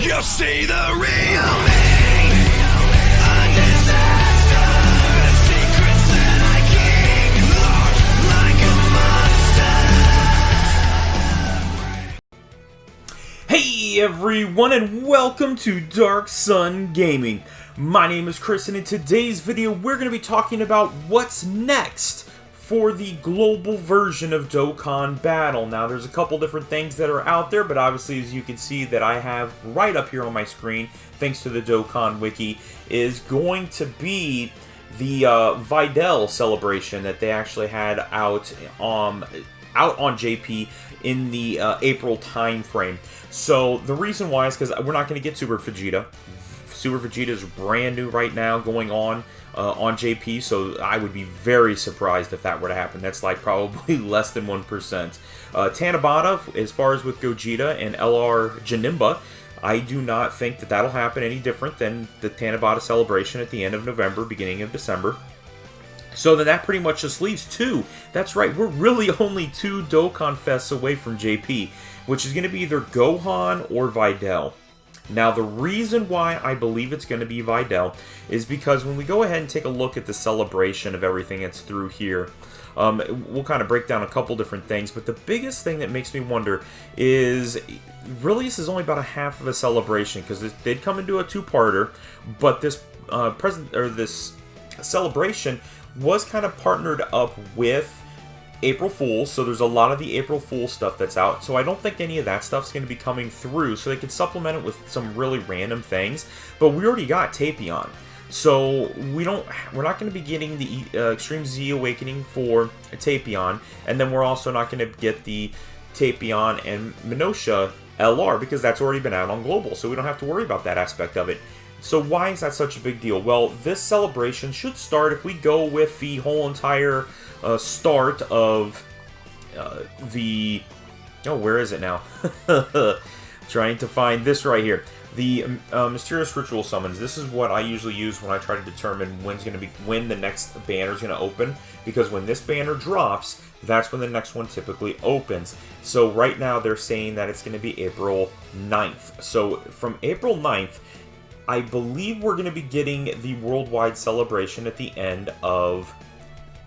You'll see the real me. A disaster, a secret that I keep locked like a monster. Hey everyone, and welcome to Darkson Gaming. My name is Chris, and in today's video we're going to be talking about what's next for the global version of Dokkan Battle. Now, there's a couple different things that are out there, but obviously, as you can see that I have right up here on my screen, thanks to the Dokkan Wiki, is going to be the Videl celebration that they actually had out on JP in the April time frame. So the reason why is because we're not going to get Super Vegeta. Super Vegeta is brand new right now going on JP, so I would be very surprised if that were to happen. That's like probably less than 1%. Tanabata, as far as with Gogeta and LR Janemba, I do not think that that'll happen any different than the Tanabata celebration at the end of November, beginning of December. So then that pretty much just leaves two. That's right, we're really only two Dokkan Fests away from JP, which is going to be either Gohan or Videl. Now, the reason why I believe it's going to be Videl is because when we go ahead and take a look at the celebration of everything that's through here, we'll kind of break down a couple different things, but the biggest thing that makes me wonder is, really this is only about a half of a celebration, because it did come into a two-parter, but this this celebration was kind of partnered up with April Fool's, so there's a lot of the April Fool's stuff that's out, so I don't think any of that stuff's going to be coming through, so they could supplement it with some really random things, but we already got Tapion, so we're not going to be getting the Extremezy Awakening for Tapion, and then we're also not going to get the Tapion and Minosha LR, because that's already been out on Global, so we don't have to worry about that aspect of it. So why is that such a big deal? Well, this celebration should start, if we go with the whole entire start of the... Oh, where is it now? Trying to find this right here. The mysterious ritual summons. This is what I usually use when I try to determine when the next banner is going to open. Because when this banner drops, that's when the next one typically opens. So right now they're saying that it's going to be April 9th. So from April 9th, I believe we're going to be getting the worldwide celebration at the end of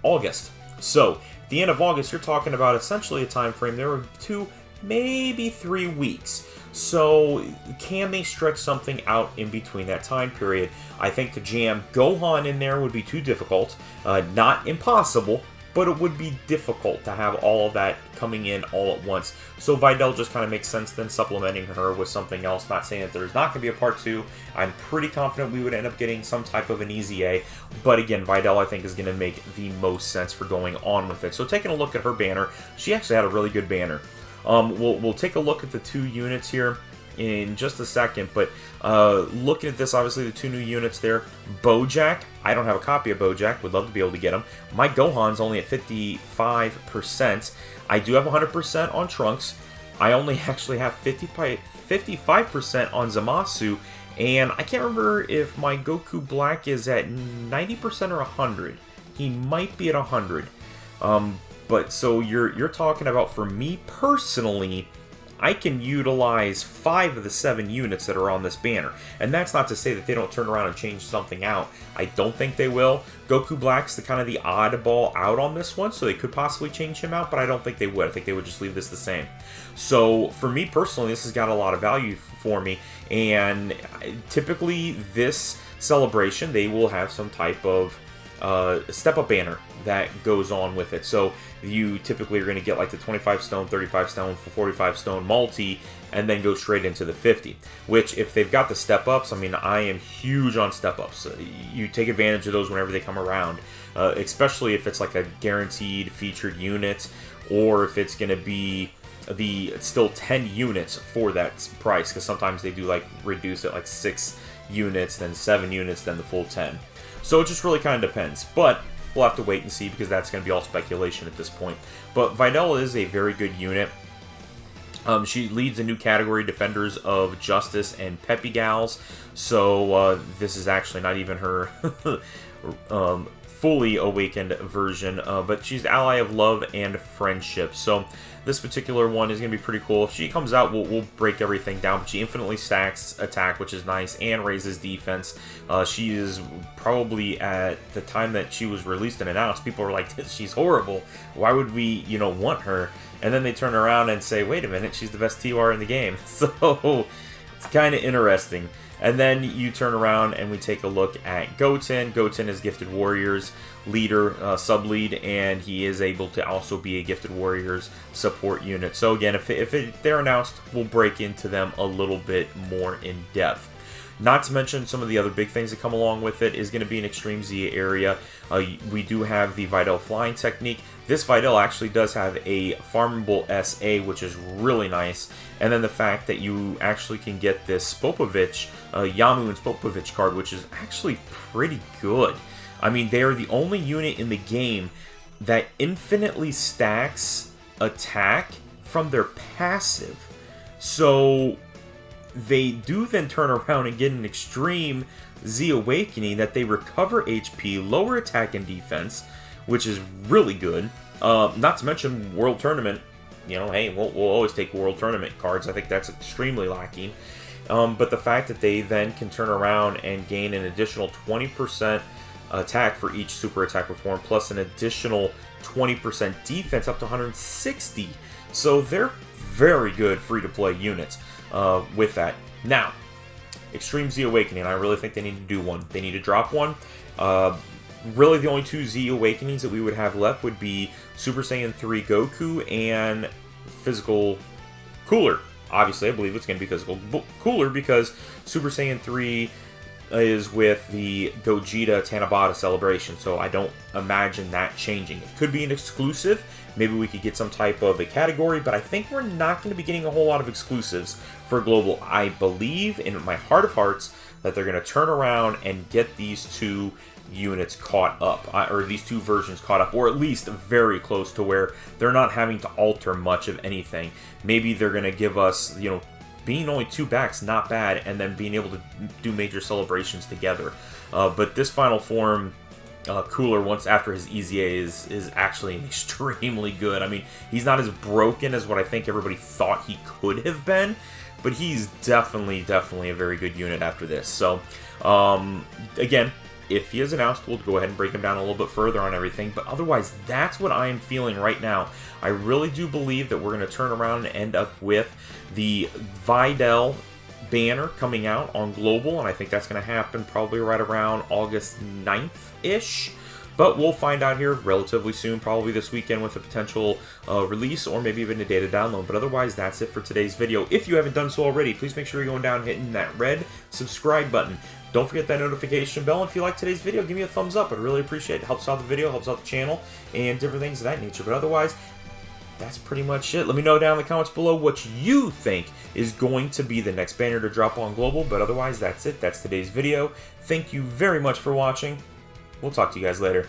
August. So, at the end of August, you're talking about essentially a time frame there of 2, maybe 3 weeks. So, can they stretch something out in between that time period? I think to jam Gohan in there would be too difficult. Not impossible, but it would be difficult to have all of that coming in all at once. So Videl just kind of makes sense then supplementing her with something else. Not saying that there's not going to be a part 2. I'm pretty confident we would end up getting some type of an easy A. But again, Videl I think is going to make the most sense for going on with it. So taking a look at her banner, she actually had a really good banner. We'll take a look at the 2 units here in just a second, but looking at this, obviously the 2 new units there. Bojack, I don't have a copy of Bojack, would love to be able to get him. My Gohan's only at 55%. I do have 100% on Trunks. I only actually have 55% on Zamasu, and I can't remember if my Goku Black is at 90% or 100. He might be at 100. But so you're talking about, for me personally, I can utilize 5 of the 7 units that are on this banner. And that's not to say that they don't turn around and change something out. I don't think they will. Goku Black's the kind of the oddball out on this one, so they could possibly change him out, but I don't think they would. I think they would just leave this the same. So for me personally, this has got a lot of value for me. And typically this celebration, they will have some type of step-up banner that goes on with it. So you typically are going to get like the 25 stone, 35 stone, 45 stone multi, and then go straight into the 50. Which, if they've got the step-ups, I mean, I am huge on step-ups. You take advantage of those whenever they come around, especially if it's like a guaranteed featured unit, or if it's going to be still 10 units for that price, because sometimes they do like reduce it like 6 units, then 7 units, then the full 10. So it just really kind of depends, but we'll have to wait and see, because that's going to be all speculation at this point. But Videl is a very good unit. She leads a new category, Defenders of Justice and Peppy Gals. So this is actually not even her fully awakened version, but she's ally of love and friendship. So this particular one is going to be pretty cool. If she comes out, we'll break everything down, but she infinitely stacks attack, which is nice, and raises defense. She is probably, at the time that she was released and announced, people were like, she's horrible. Why would we, want her? And then they turn around and say, wait a minute, she's the best TR in the game. So it's kind of interesting. And then you turn around and we take a look at Goten. Goten is Gifted Warriors leader, sub-lead, and he is able to also be a Gifted Warriors support unit. So again, if they're announced, we'll break into them a little bit more in depth. Not to mention some of the other big things that come along with it is going to be an Extremezy area. We do have the Videl flying technique. This Videl actually does have a farmable SA, which is really nice. And then the fact that you actually can get this Spopovich, Yamu and Spopovich card, which is actually pretty good. I mean, they are the only unit in the game that infinitely stacks attack from their passive. So they do then turn around and get an Extremezy Awakening that they recover HP, lower attack and defense, which is really good. Not to mention World Tournament. Hey, we'll always take World Tournament cards. I think that's extremely lacking. But the fact that they then can turn around and gain an additional 20% attack for each super attack performed, plus an additional 20% defense up to 160. So they're very good free-to-play units with that. Now, Extremezy Awakening, I really think they need to do one. They need to drop one. Really, the only two Z Awakenings that we would have left would be Super Saiyan 3 Goku and Physical Cooler. Obviously, I believe it's going to be Physical Cooler because Super Saiyan 3 is with the Gogeta Tanabata celebration, so I don't imagine that changing. It could be an exclusive. Maybe we could get some type of a category, but I think we're not going to be getting a whole lot of exclusives for Global. I believe in my heart of hearts that they're going to turn around and get these two units caught up, or these two versions caught up, or at least very close to where they're not having to alter much of anything. Maybe they're going to give us, being only two backs, not bad, and then being able to do major celebrations together. But this final form, Cooler, once after his EZA, is actually extremely good. I mean, he's not as broken as what I think everybody thought he could have been, but he's definitely a very good unit after this. So, again, if he is announced, we'll go ahead and break him down a little bit further on everything. But otherwise, that's what I am feeling right now. I really do believe that we're going to turn around and end up with the Videl banner coming out on Global. And I think that's going to happen probably right around August 9th-ish. But we'll find out here relatively soon, probably this weekend with a potential release or maybe even a data download. But otherwise, that's it for today's video. If you haven't done so already, please make sure you're going down and hitting that red subscribe button. Don't forget that notification bell. And if you like today's video, give me a thumbs up. I'd really appreciate it. It helps out the video, helps out the channel, and different things of that nature. But otherwise, that's pretty much it. Let me know down in the comments below what you think is going to be the next banner to drop on Global. But otherwise, that's it. That's today's video. Thank you very much for watching. We'll talk to you guys later.